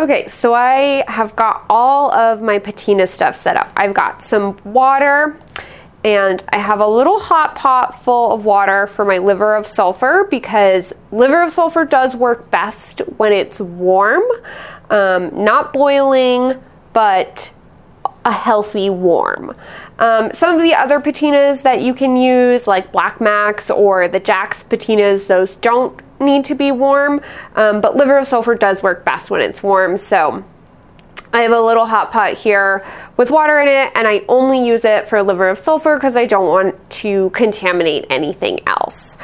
Okay, so I have got all of my patina stuff set up. I've got some water, and I have a little hot pot full of water for my liver of sulfur, because liver of sulfur does work best when it's warm, not boiling, but a healthy warm. Some of the other patinas that you can use, like Black Max or the Jack's patinas, those don't need to be warm, but liver of sulfur does work best when it's warm. So I have a little hot pot here with water in it, and I only use it for liver of sulfur because I don't want to contaminate anything else.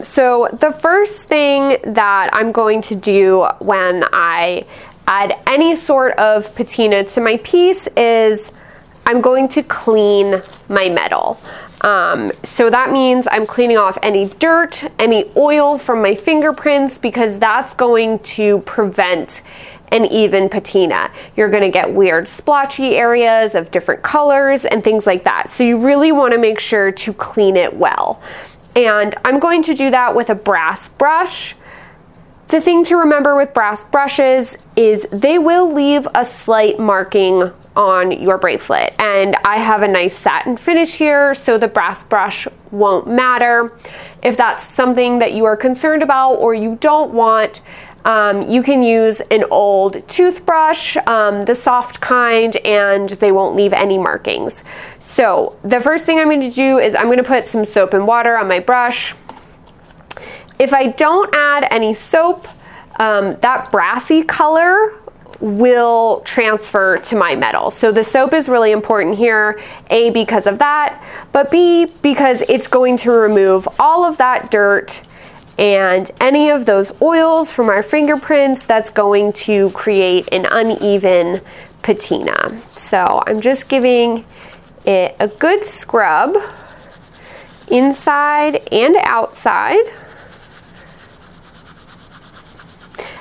So the first thing that I'm going to do when I add any sort of patina to my piece is I'm going to clean my metal. So that means I'm cleaning off any dirt, any oil from my fingerprints, because that's going to prevent an even patina. You're going to get weird splotchy areas of different colors and things like that. So you really want to make sure to clean it well. And I'm going to do that with a brass brush. The thing to remember with brass brushes is they will leave a slight marking on your bracelet, and I have a nice satin finish here, so the brass brush won't matter. If that's something that you are concerned about or you don't want, you can use an old toothbrush, the soft kind, and they won't leave any markings. So the first thing I'm going to do is I'm going to put some soap and water on my brush. If I don't add any soap, that brassy color will transfer to my metal. So the soap is really important here, A, because of that, but B, because it's going to remove all of that dirt and any of those oils from our fingerprints that's going to create an uneven patina. So I'm just giving it a good scrub inside and outside.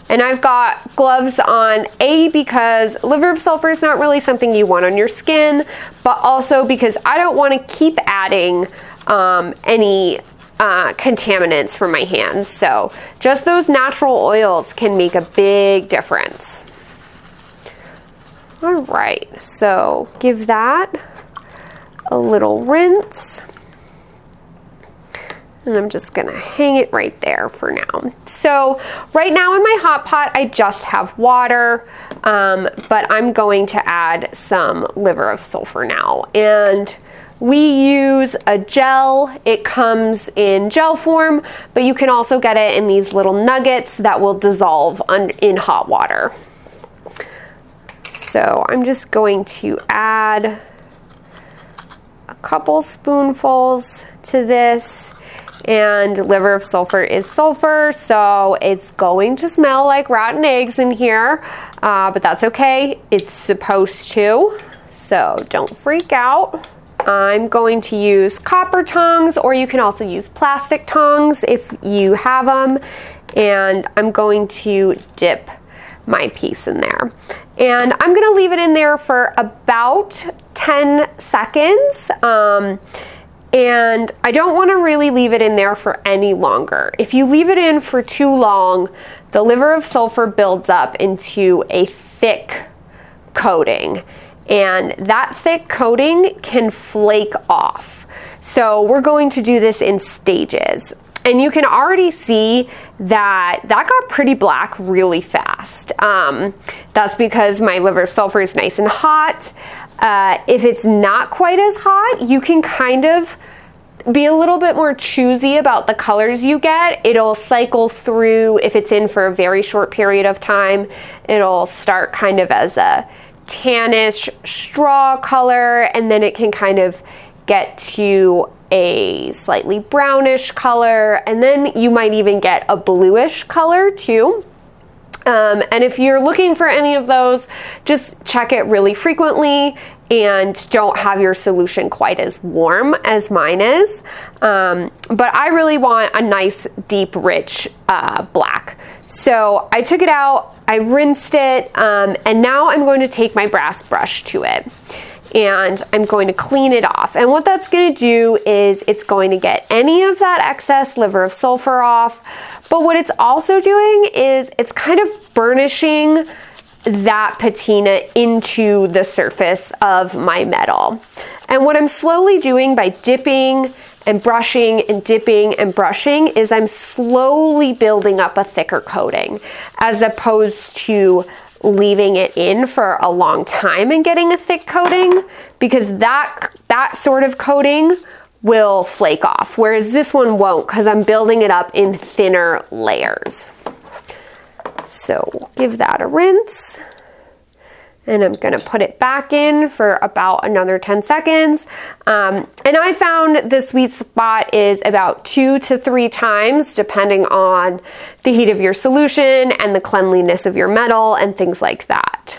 And I've got gloves on, A, because liver of sulfur is not really something you want on your skin, but also because I don't want to keep adding any contaminants for my hands. So just those natural oils can make a big difference. All right, so give that a little rinse. And I'm just gonna hang it right there for now. So right now in my hot pot, I just have water, but I'm going to add some liver of sulfur now. And we use a gel. It comes in gel form, but you can also get it in these little nuggets that will dissolve in hot water. So I'm just going to add a couple spoonfuls to this. And liver of sulfur is sulfur, so it's going to smell like rotten eggs in here, but that's okay. It's supposed to, so don't freak out. I'm going to use copper tongs, or you can also use plastic tongs if you have them, and I'm going to dip my piece in there. And I'm going to leave it in there for about 10 seconds. And I don't want to really leave it in there for any longer. If you leave it in for too long, the liver of sulfur builds up into a thick coating, and that thick coating can flake off. So we're going to do this in stages. And you can already see that got pretty black really fast. That's because my liver of sulfur is nice and hot. If it's not quite as hot, you can kind of be a little bit more choosy about the colors you get. It'll cycle through. If it's in for a very short period of time, it'll start kind of as a tannish straw color, and then it can kind of get to a slightly brownish color, and then you might even get a bluish color too. And if you're looking for any of those, just check it really frequently and don't have your solution quite as warm as mine is. But I really want a nice, deep, rich black. So I took it out, I rinsed it, and now I'm going to take my brass brush to it. and I'm going to clean it off. And what that's going to do is it's going to get any of that excess liver of sulfur off. But what it's also doing is it's kind of burnishing that patina into the surface of my metal. And what I'm slowly doing by dipping and brushing and dipping and brushing is I'm slowly building up a thicker coating, as opposed to leaving it in for a long time and getting a thick coating, because that sort of coating will flake off, whereas this one won't, because I'm building it up in thinner layers. So we'll give that a rinse. And I'm going to put it back in for about another 10 seconds. And I found the sweet spot is about 2 to 3 times, depending on the heat of your solution and the cleanliness of your metal and things like that.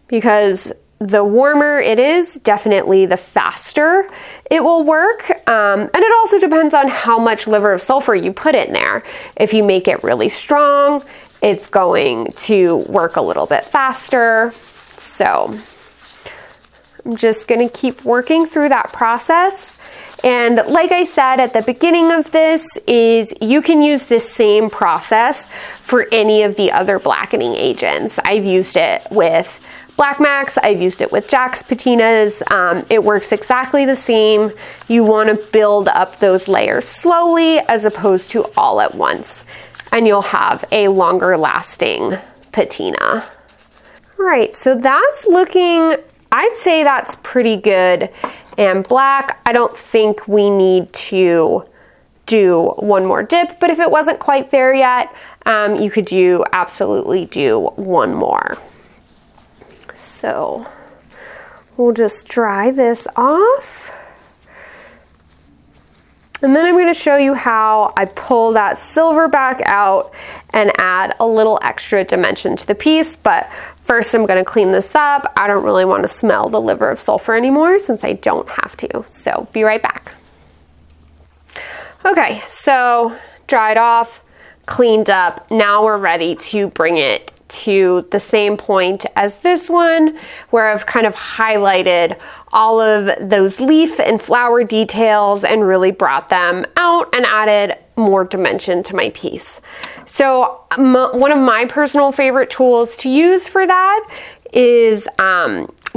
Because the warmer it is, definitely the faster it will work. And it also depends on how much liver of sulfur you put in there. If you make it really strong, it's going to work a little bit faster. So I'm just going to keep working through that process. And like I said at the beginning of this, is you can use this same process for any of the other blackening agents. I've used it with Black Max, I've used it with Jack's patinas. It works exactly the same. You want to build up those layers slowly as opposed to all at once, and you'll have a longer lasting patina. All right, so that's looking, I'd say that's pretty good and black. I don't think we need to do one more dip, but if it wasn't quite there yet, you could absolutely do one more. So we'll just dry this off. And then I'm going to show you how I pull that silver back out and add a little extra dimension to the piece. But first I'm going to clean this up. I don't really want to smell the liver of sulfur anymore since I don't have to. So be right back. Okay, so dried off, cleaned up. Now we're ready to bring it to the same point as this one, where I've kind of highlighted all of those leaf and flower details and really brought them out and added more dimension to my piece. So one of my personal favorite tools to use for that is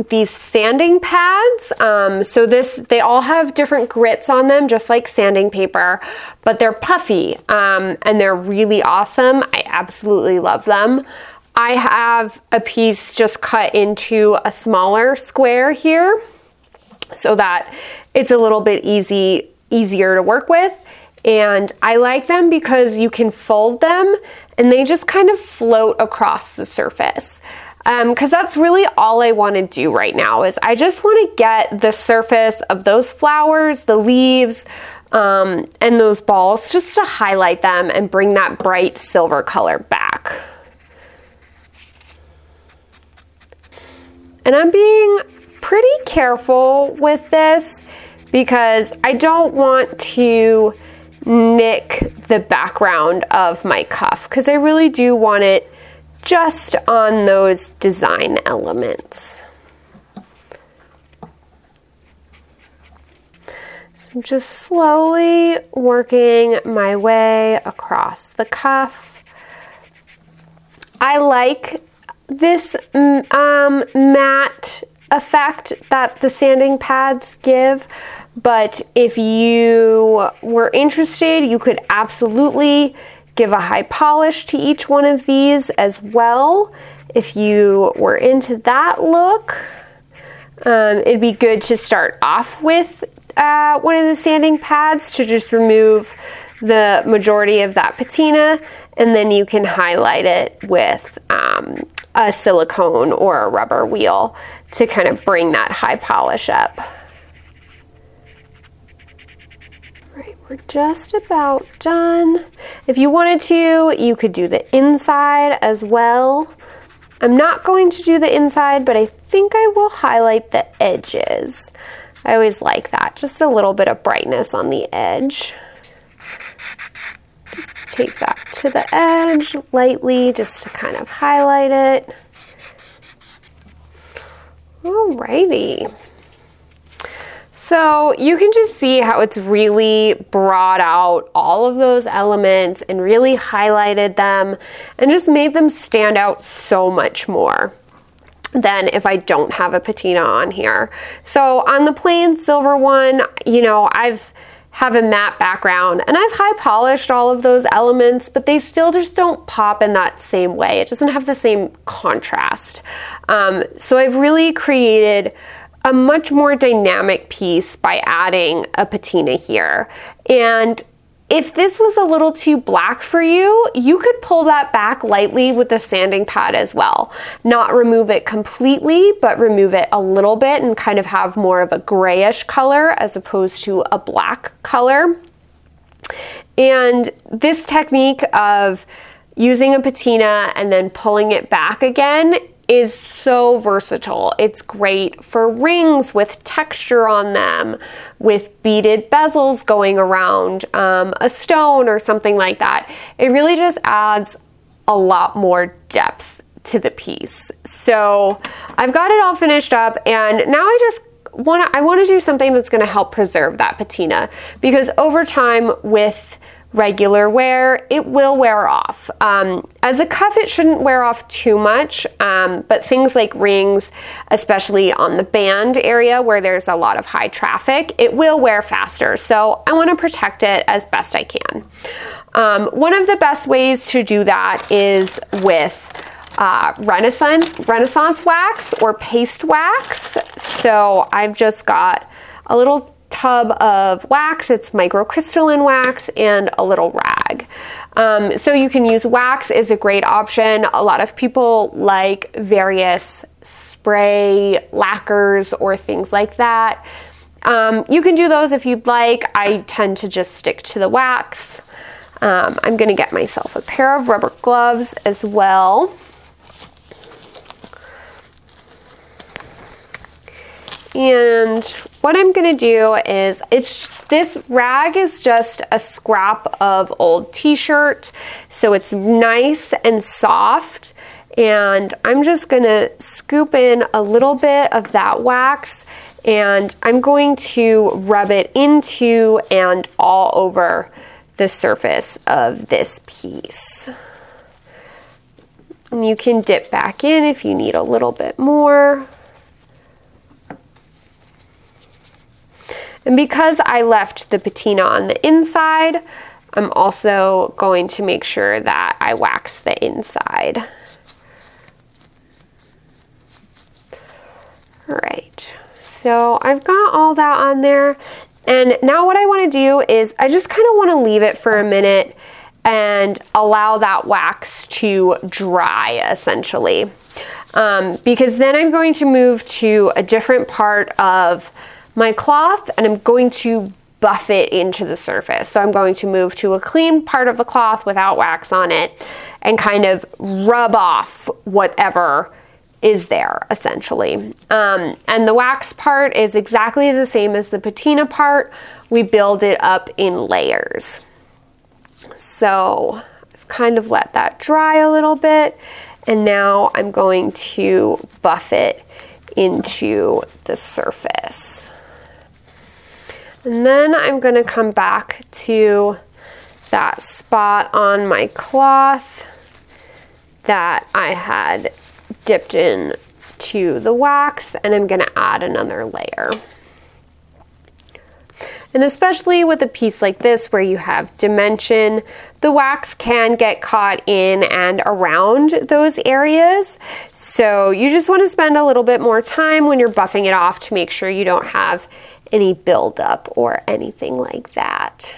these sanding pads. So they all have different grits on them, just like sanding paper, but they're puffy and they're really awesome. I absolutely love them. I have a piece just cut into a smaller square here so that it's a little bit easier to work with. And I like them because you can fold them and they just kind of float across the surface. Because that's really all I want to do right now is I just want to get the surface of those flowers, the leaves, and those balls just to highlight them and bring that bright silver color back. And I'm being pretty careful with this because I don't want to nick the background of my cuff because I really do want it just on those design elements. So I'm just slowly working my way across the cuff. I like this matte effect that the sanding pads give, but if you were interested, you could absolutely give a high polish to each one of these as well. If you were into that look, it'd be good to start off with one of the sanding pads to just remove the majority of that patina, and then you can highlight it with a silicone or a rubber wheel to kind of bring that high polish up. Right, we're just about done. If you wanted to, you could do the inside as well. I'm not going to do the inside, but I think I will highlight the edges. I always like that, just a little bit of brightness on the edge. Just take that to the edge lightly just to kind of highlight it. Alrighty. So you can just see how it's really brought out all of those elements and really highlighted them and just made them stand out so much more than if I don't have a patina on here. So on the plain silver one, you know, have a matte background and I've high polished all of those elements, but they still just don't pop in that same way. It doesn't have the same contrast. So I've really created a much more dynamic piece by adding a patina here. And if this was a little too black for you, you could pull that back lightly with the sanding pad as well. Not remove it completely, but remove it a little bit and kind of have more of a grayish color as opposed to a black color. And this technique of using a patina and then pulling it back again is so versatile. It's great for rings with texture on them, with beaded bezels going around a stone or something like that. It really just adds a lot more depth to the piece. So I've got it all finished up, and now I want to do something that's going to help preserve that patina, because over time with regular wear, it will wear off. As a cuff, it shouldn't wear off too much, but things like rings, especially on the band area where there's a lot of high traffic, it will wear faster. So I want to protect it as best I can. One of the best ways to do that is with Renaissance wax or paste wax. So I've just got a little tub of wax. It's microcrystalline wax and a little rag. So you can use wax is a great option. A lot of people like various spray lacquers or things like that. You can do those if you'd like. I tend to just stick to the wax. I'm going to get myself a pair of rubber gloves as well. And what I'm going to do is, this rag is just a scrap of old t-shirt, so it's nice and soft, and I'm just going to scoop in a little bit of that wax, and I'm going to rub it into and all over the surface of this piece. And you can dip back in if you need a little bit more. And because I left the patina on the inside, I'm also going to make sure that I wax the inside. All right, so I've got all that on there. And now what I want to do is I just kind of want to leave it for a minute and allow that wax to dry, essentially. Because then I'm going to move to a different part of my cloth and I'm going to buff it into the surface. So I'm going to move to a clean part of the cloth without wax on it and kind of rub off whatever is there, essentially. And the wax part is exactly the same as the patina part. We build it up in layers. So I've kind of let that dry a little bit, and now I'm going to buff it into the surface. And then I'm going to come back to that spot on my cloth that I had dipped in to the wax, and I'm going to add another layer. And especially with a piece like this where you have dimension, the wax can get caught in and around those areas. So you just want to spend a little bit more time when you're buffing it off to make sure you don't have any buildup or anything like that.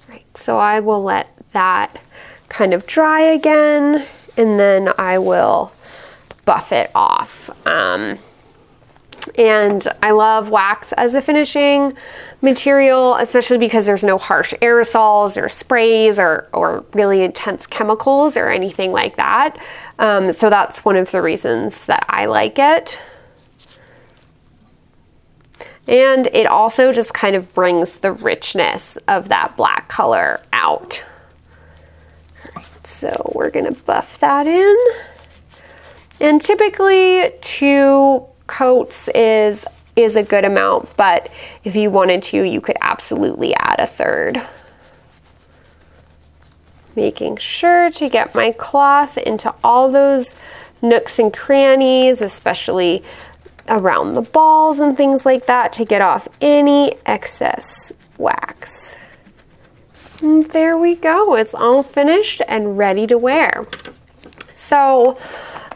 Right, so I will let that kind of dry again, and then I will buff it off. And I love wax as a finishing material, especially because there's no harsh aerosols or sprays or really intense chemicals or anything like that. So that's one of the reasons that I like it. And it also just kind of brings the richness of that black color out. All right, so we're gonna buff that in. And typically 2 coats is a good amount, but if you wanted to, you could absolutely add a 3rd. Making sure to get my cloth into all those nooks and crannies, especially around the balls and things like that, to get off any excess wax. And there we go. It's all finished and ready to wear. So,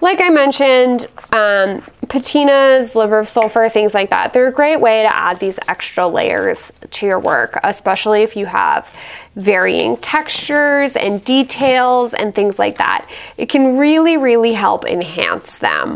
like I mentioned, patinas, liver of sulfur, things like that, they're a great way to add these extra layers to your work, especially if you have varying textures and details and things like that. It can really, really help enhance them.